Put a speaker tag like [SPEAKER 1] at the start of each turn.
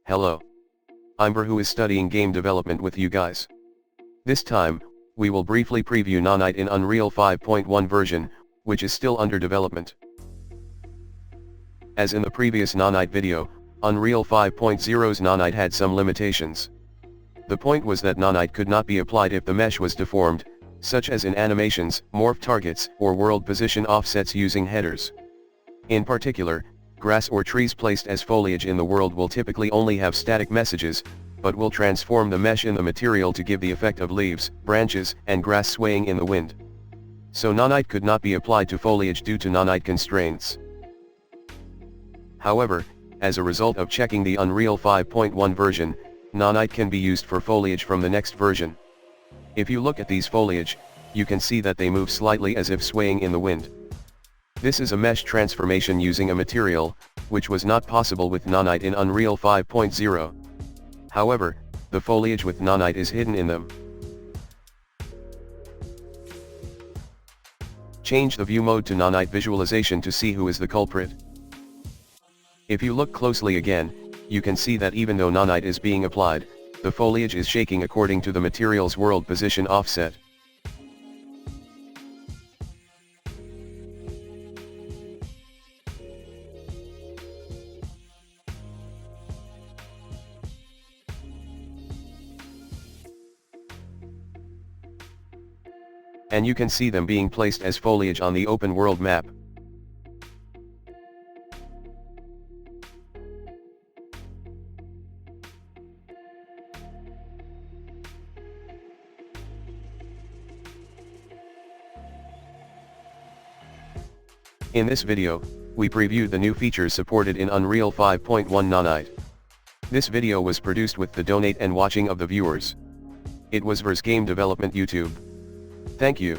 [SPEAKER 1] Hello. I'm Bur, who is studying game development with you guys. This time, we will briefly preview Nanite in Unreal 5.1 version, which is still under development. As in the previous Nanite video, Unreal 5.0's Nanite had some limitations. The point was that Nanite could not be applied if the mesh was deformed, such as in animations, morph targets, or world position offsets using headers. In particular, grass or trees placed as foliage in the world will typically only have static messages, but will transform the mesh in the material to give the effect of leaves, branches, and grass swaying in the wind. So Nanite could not be applied to foliage due to Nanite constraints. However, as a result of checking the Unreal 5.1 version, Nanite can be used for foliage from the next version. If you look at these foliage, you can see that they move slightly as if swaying in the wind. This is a mesh transformation using a material, which was not possible with Nanite in Unreal 5.0. However, the foliage with Nanite is hidden in them. Change the view mode to Nanite visualization to see who is the culprit. If you look closely again, you can see that even though Nanite is being applied, the foliage is shaking according to the material's world position offset. And you can see them being placed as foliage on the open world map. In this video, we previewed the new features supported in Unreal 5.1 Nanite. This video was produced with the donate and watching of the viewers. It was Bur's Game Development YouTube. Thank you.